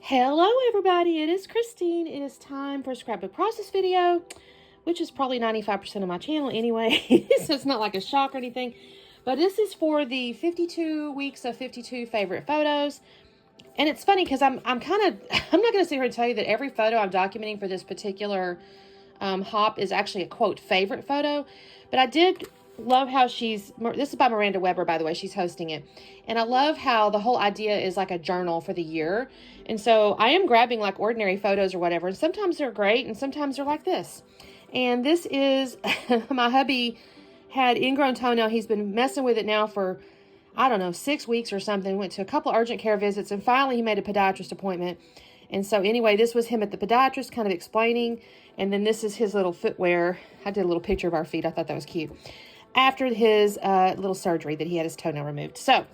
Hello everybody, it is Christine. It is time for a scrapbook process video, which is probably 95% of my channel anyway, so it's not like a shock or anything. But this is for the 52 weeks of 52 favorite photos. And it's funny because I'm not going to sit here and tell you that every photo I'm documenting for this particular hop is actually a quote favorite photo. But I did love how this is by Miranda Weber, by the way, she's hosting it. And I love how the whole idea is like a journal for the year. And so I am grabbing like ordinary photos or whatever. And sometimes they're great and sometimes they're like this. And this is, my hubby had ingrown toenail. He's been messing with it now for, I don't know, 6 weeks or something. Went to a couple urgent care visits and finally he made a podiatrist appointment. And so anyway, this was him at the podiatrist kind of explaining. And then this is his little footwear. I did a little picture of our feet. I thought that was cute. After his little surgery that he had his toenail removed. So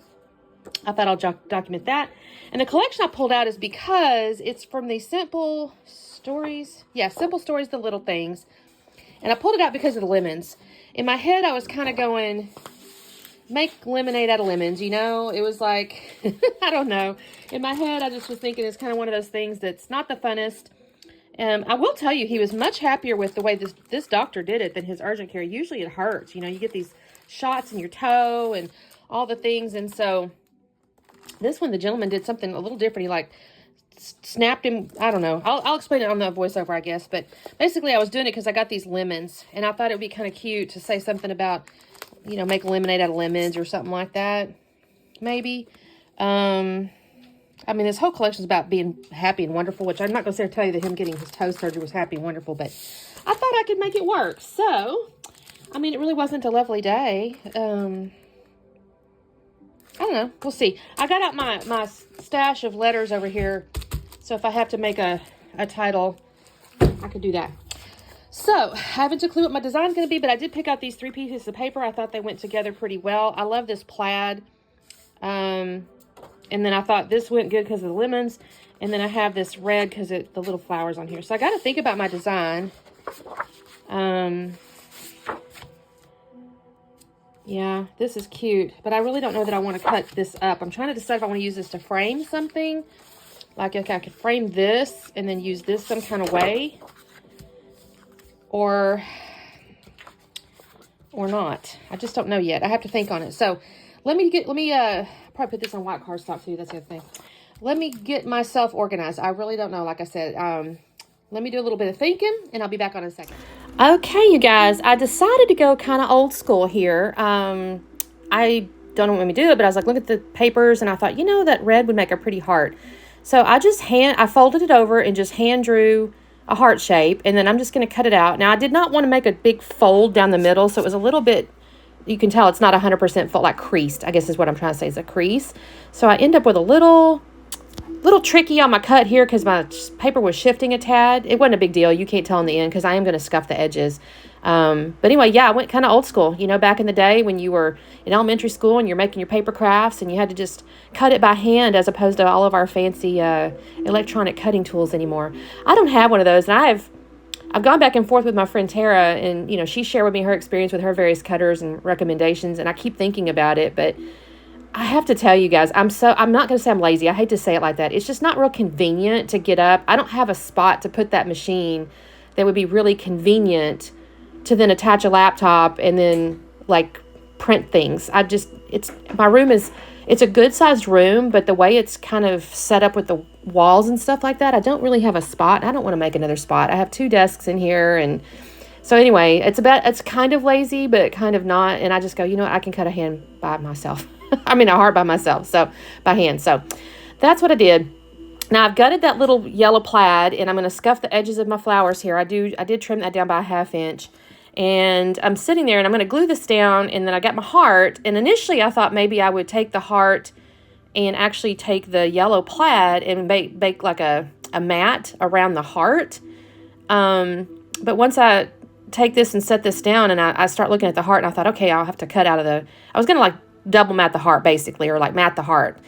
I thought I'll document that. And the collection I pulled out is because it's from the Simple Stories. Yeah, Simple Stories, The Little Things. And I pulled it out because of the lemons. In my head, I was kind of going, make lemonade out of lemons, you know? It was like, I don't know. In my head, I just was thinking it's kind of one of those things that's not the funnest. I will tell you, he was much happier with the way this doctor did it than his urgent care. Usually it hurts. You know, you get these shots in your toe and all the things. And so this one, the gentleman did something a little different. He like snapped him. I don't know. I'll explain it on the voiceover, I guess. But basically I was doing it because I got these lemons. And I thought it would be kind of cute to say something about, you know, make lemonade out of lemons or something like that. Maybe. I mean, this whole collection is about being happy and wonderful, which I'm not going to tell you that him getting his toe surgery was happy and wonderful, but I thought I could make it work. So, I mean, it really wasn't a lovely day. I don't know. We'll see. I got out my stash of letters over here, so if I have to make a title, I could do that. So, I haven't a clue what my design is going to be, but I did pick out these 3 pieces of paper. I thought they went together pretty well. I love this plaid. And then I thought this went good because of the lemons. And then I have this red because the little flowers on here. So I got to think about my design. Yeah, this is cute. But I really don't know that I want to cut this up. I'm trying to decide if I want to use this to frame something. Like, okay, I could frame this and then use this some kind of way. Or not. I just don't know yet. I have to think on it. So let me probably put this on white cardstock too. That's the other thing. Let me get myself organized. I really don't know. Like I said, let me do a little bit of thinking and I'll be back on in a second. Okay, you guys, I decided to go kind of old school here. I don't know what to do, but I was like, look at the papers and I thought, you know, that red would make a pretty heart. So I folded it over and just hand drew a heart shape. And then I'm just going to cut it out. Now I did not want to make a big fold down the middle. So it was a little bit, you can tell it's not 100% fold, like creased, I guess is what I'm trying to say, is a crease. So I end up with a little tricky on my cut here because my paper was shifting a tad. It wasn't a big deal. You can't tell in the end because I am going to scuff the edges. But anyway, yeah, I went kind of old school. You know, back in the day when you were in elementary school and you're making your paper crafts and you had to just cut it by hand as opposed to all of our fancy electronic cutting tools anymore. I don't have one of those. And I've gone back and forth with my friend Tara, and, you know, she shared with me her experience with her various cutters and recommendations, and I keep thinking about it, but I have to tell you guys, I'm not going to say I'm lazy. I hate to say it like that. It's just not real convenient to get up. I don't have a spot to put that machine that would be really convenient to then attach a laptop and then, like, print things. My room it's a good-sized room, but the way it's kind of set up with the walls and stuff like that, I don't really have a spot. I don't want to make another spot. I have 2 desks in here, and so anyway, it's kind of lazy, but kind of not, and I just go, you know what, I can cut a hand by myself. I mean, a heart by myself, so by hand. So that's what I did. Now I've gutted that little yellow plaid, and I'm going to scuff the edges of my flowers here. I did trim that down by a 1/2 inch. And I'm sitting there and I'm going to glue this down, and then I got my heart. And initially I thought maybe I would take the heart and actually take the yellow plaid and bake like a mat around the heart. But once I take this and set this down and I start looking at the heart, and I thought, okay, I'll have to cut out of I was going to like double mat the heart basically, or like mat the heart.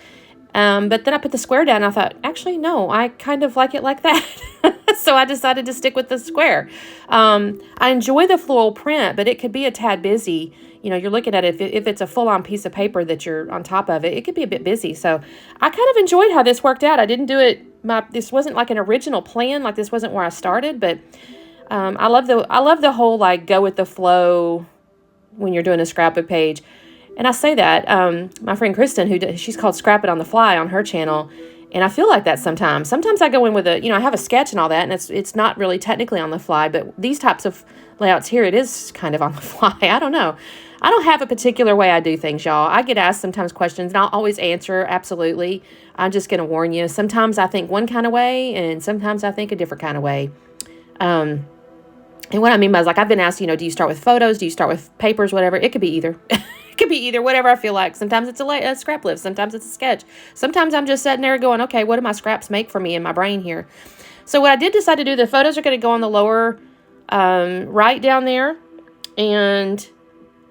But then I put the square down and I thought, actually, no, I kind of like it like that. So I decided to stick with the square. I enjoy the floral print, but it could be a tad busy. You know, you're looking at it, if it's a full-on piece of paper that you're on top of it, it could be a bit busy. So I kind of enjoyed how this worked out. I didn't do it this wasn't like an original plan. Like this wasn't where I started, but I love the whole like go with the flow when you're doing a scrapbook page. And I say that, my friend Kristen, she's called Scrap It on the Fly on her channel. And I feel like that sometimes. Sometimes I go in with I have a sketch and all that, and it's not really technically on the fly, but these types of layouts here, it is kind of on the fly. I don't know. I don't have a particular way I do things, y'all. I get asked sometimes questions, and I'll always answer, absolutely. I'm just going to warn you. Sometimes I think one kind of way, and sometimes I think a different kind of way. And what I mean by is, like, I've been asked, do you start with photos? Do you start with papers? Whatever. It could be either. It could be either, whatever I feel like. Sometimes it's a scrap lift. Sometimes it's a sketch. Sometimes I'm just sitting there going, okay, what do my scraps make for me in my brain here? So what I did decide to do, the photos are going to go on the lower right down there. And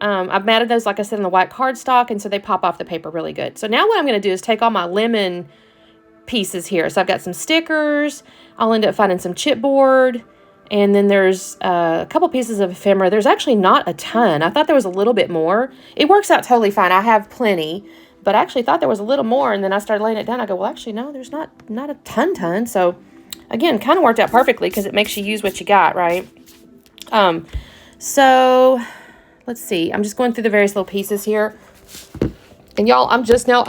I've matted those, like I said, in the white cardstock. And so they pop off the paper really good. So now what I'm going to do is take all my lemon pieces here. So I've got some stickers. I'll end up finding some chipboard. And then there's a couple pieces of ephemera. There's actually not a ton. I thought there was a little bit more. It works out totally fine. I have plenty, but I actually thought there was a little more. And then I started laying it down. I go, well, actually, no, there's not a ton. So again, kind of worked out perfectly because it makes you use what you got, right? So let's see. I'm just going through the various little pieces here. And y'all, I'm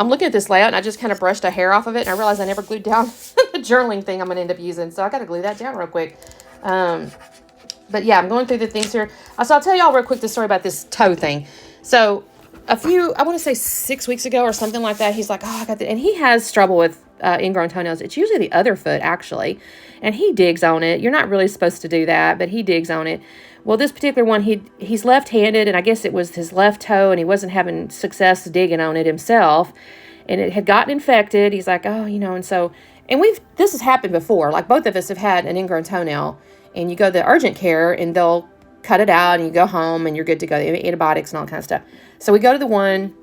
looking at this layout, and I just kind of brushed a hair off of it. And I realized I never glued down the journaling thing I'm going to end up using. So I got to glue that down real quick. But yeah, I'm going through the things here. So I'll tell y'all real quick the story about this toe thing. So I want to say 6 weeks ago or something like that, he's like, oh, I got the, and he has trouble with ingrown toenails. It's usually the other foot, actually. And he digs on it. You're not really supposed to do that, but he digs on it. Well, this particular one, he's left-handed, and I guess it was his left toe, and he wasn't having success digging on it himself. And it had gotten infected. He's like, oh, and so, and this has happened before. Like, both of us have had an ingrown toenail. And you go to the urgent care, and they'll cut it out, and you go home, and you're good to go. Antibiotics and all that kind of stuff. So we go to the one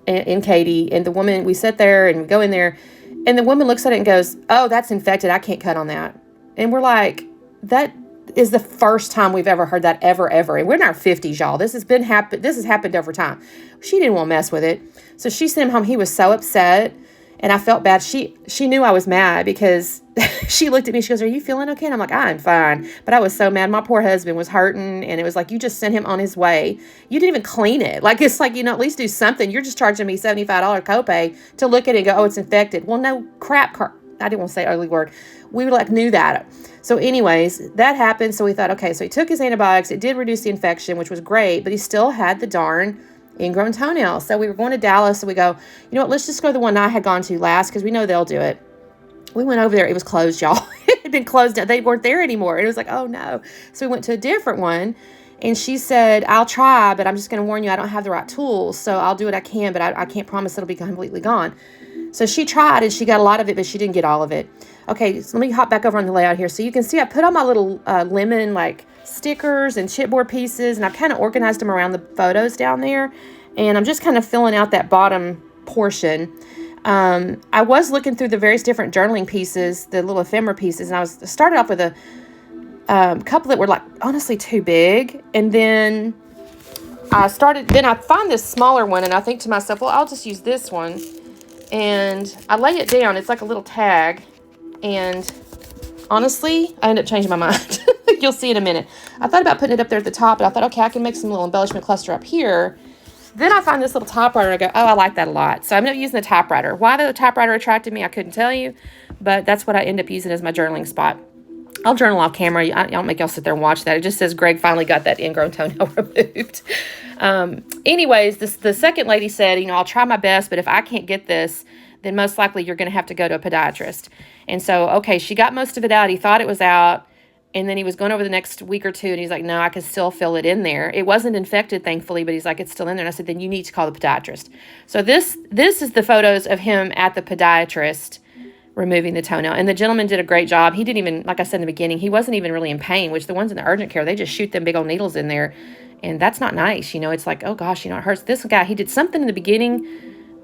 in Katy, and the woman, we sit there, and we go in there, and the woman looks at it and goes, oh, that's infected. I can't cut on that. And we're like, that is the first time we've ever heard that ever. And we're in our 50s, y'all. This has happened over time. She didn't want to mess with it. So she sent him home. He was so upset, and I felt bad. She knew I was mad because she looked at me. She goes, are you feeling okay? And I'm like, I'm fine. But I was so mad. My poor husband was hurting. And it was like, you just sent him on his way. You didn't even clean it. Like, it's like, at least do something. You're just charging me $75 copay to look at it and go, oh, it's infected. Well, no crap. I didn't want to say ugly word. We knew that. So anyways, that happened. So we thought, okay, so he took his antibiotics. It did reduce the infection, which was great. But he still had the darn ingrown toenail. So we were going to Dallas. So we go, you know what? Let's just go to the one I had gone to last because we know they'll do it. We went over there. It was closed, y'all. It had been closed down. They weren't there anymore. And it was like, oh, no. So we went to a different one. And she said, I'll try, but I'm just going to warn you, I don't have the right tools. So I'll do what I can, but I can't promise it'll be completely gone. So she tried, and she got a lot of it, but she didn't get all of it. Okay, so let me hop back over on the layout here. So you can see I put on my little lemon, like, stickers and chipboard pieces, and I've kind of organized them around the photos down there. And I'm just kind of filling out that bottom portion. I was looking through the various different journaling pieces, the little ephemera pieces, and I started off with a couple that were like honestly too big, and then I find this smaller one, and I think to myself, well, I'll just use this one, and I lay it down. It's like a little tag, and honestly, I ended up changing my mind. You'll see in a minute. I thought about putting it up there at the top, but I thought, okay, I can make some little embellishment cluster up here. Then I find this little typewriter, and I go, oh, I like that a lot. So I'm going to use the typewriter. Why the typewriter attracted me, I couldn't tell you, but that's what I end up using as my journaling spot. I'll journal off camera. I don't make y'all sit there and watch that. It just says Greg finally got that ingrown toenail removed. Anyways, the second lady said, I'll try my best, but if I can't get this, then most likely you're going to have to go to a podiatrist. And so, okay, she got most of it out. He thought it was out. And then he was going over the next week or two, and he's like, no, I can still feel it in there. It wasn't infected, thankfully, but he's like, it's still in there. And I said, then you need to call the podiatrist. So this is the photos of him at the podiatrist removing the toenail. And the gentleman did a great job. He didn't even, like I said in the beginning, he wasn't even really in pain, which the ones in the urgent care, they just shoot them big old needles in there. And that's not nice. It's like, oh gosh, it hurts. This guy, he did something in the beginning,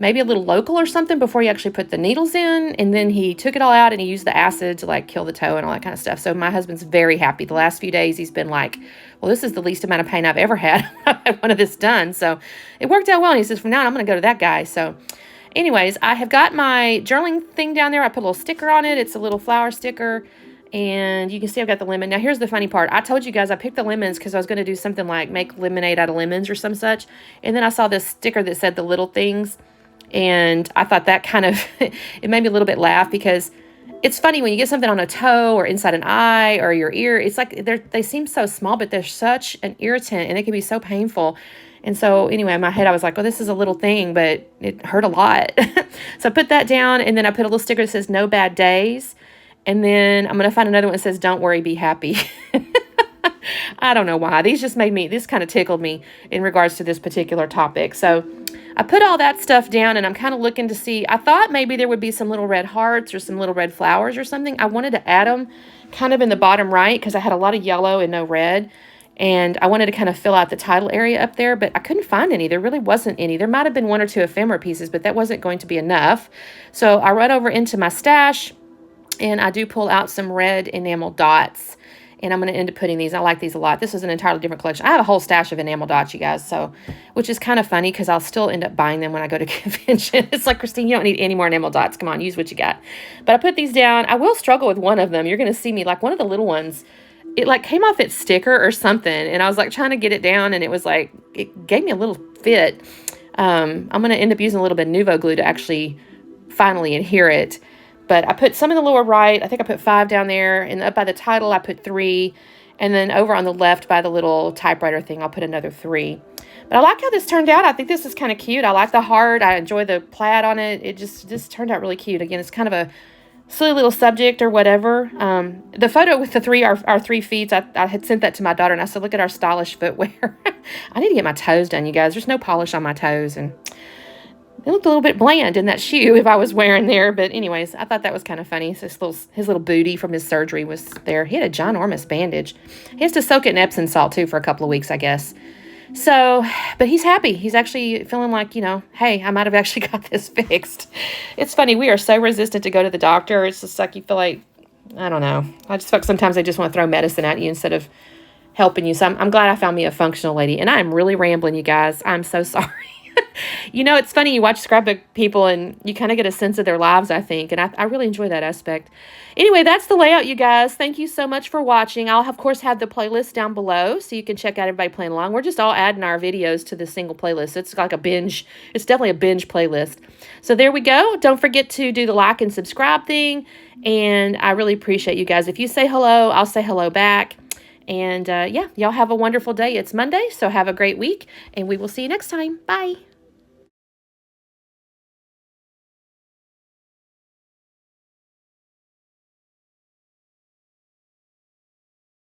maybe a little local or something before he actually put the needles in. And then he took it all out and he used the acid to like kill the toe and all that kind of stuff. So my husband's very happy. The last few days he's been like, well, this is the least amount of pain I've ever had. I had one of this done. So it worked out well. And he says, from now on, I'm going to go to that guy. So, anyways, I have got my journaling thing down there. I put a little sticker on it. It's a little flower sticker. And you can see I've got the lemon. Now, here's the funny part. I told you guys I picked the lemons because I was going to do something like make lemonade out of lemons or some such. And then I saw this sticker that said the little things. And I thought that kind of, it made me a little bit laugh because it's funny when you get something on a toe or inside an eye or your ear. It's like they seem so small, but they're such an irritant and it can be so painful. And so anyway, in my head, I was like, oh, this is a little thing, but it hurt a lot. So I put that down, and then I put a little sticker that says no bad days. And then I'm going to find another one that says don't worry, be happy. I don't know why. This kind of tickled me in regards to this particular topic. So I put all that stuff down, and I'm kind of looking to see. I thought maybe there would be some little red hearts or some little red flowers or something. I wanted to add them kind of in the bottom right because I had a lot of yellow and no red. And I wanted to kind of fill out the title area up there, but I couldn't find any. There really wasn't any. There might have been one or two ephemera pieces, but that wasn't going to be enough. So I run over into my stash, and I do pull out some red enamel dots. And I'm going to end up putting these. I like these a lot. This is an entirely different collection. I have a whole stash of enamel dots, you guys, which is kind of funny because I'll still end up buying them when I go to convention. It's like, Christine, you don't need any more enamel dots. Come on, use what you got. But I put these down. I will struggle with one of them. You're going to see me, like one of the little ones, it like came off its sticker or something, and I was like trying to get it down, and it was like, it gave me a little fit. I'm going to end up using a little bit of Nuvo glue to actually finally adhere it. But I put some in the lower right. I think I put 5 down there, and up by the title, I put 3. And then over on the left by the little typewriter thing, I'll put another 3. But I like how this turned out. I think this is kind of cute. I like the heart. I enjoy the plaid on it. It just turned out really cute. Again, it's kind of a silly little subject or whatever. The photo with the 3 our 3 feet, I had sent that to my daughter, and I said, look at our stylish footwear. I need to get my toes done, you guys. There's no polish on my toes, and it looked a little bit bland in that shoe if I was wearing there. But anyways, I thought that was kind of funny. So his little booty from his surgery was there. He had a ginormous bandage. He has to soak it in Epsom salt, too, for a couple of weeks, I guess. So, but he's happy. He's actually feeling like, hey, I might have actually got this fixed. It's funny. We are so resistant to go to the doctor. It's just like you feel like, I don't know. I just feel like sometimes they just want to throw medicine at you instead of helping you. So I'm glad I found me a functional lady. And I'm really rambling, you guys. I'm so sorry. It's funny, you watch Scrapbook people and you kind of get a sense of their lives, I think, and I really enjoy that aspect. Anyway, that's the layout, you guys. Thank you so much for watching. I'll, of course, have the playlist down below so you can check out everybody playing along. We're just all adding our videos to this single playlist. It's like a binge. It's definitely a binge playlist. So there we go. Don't forget to do the like and subscribe thing, and I really appreciate you guys. If you say hello, I'll say hello back. And yeah, y'all have a wonderful day. It's Monday, so have a great week, and we will see you next time. Bye.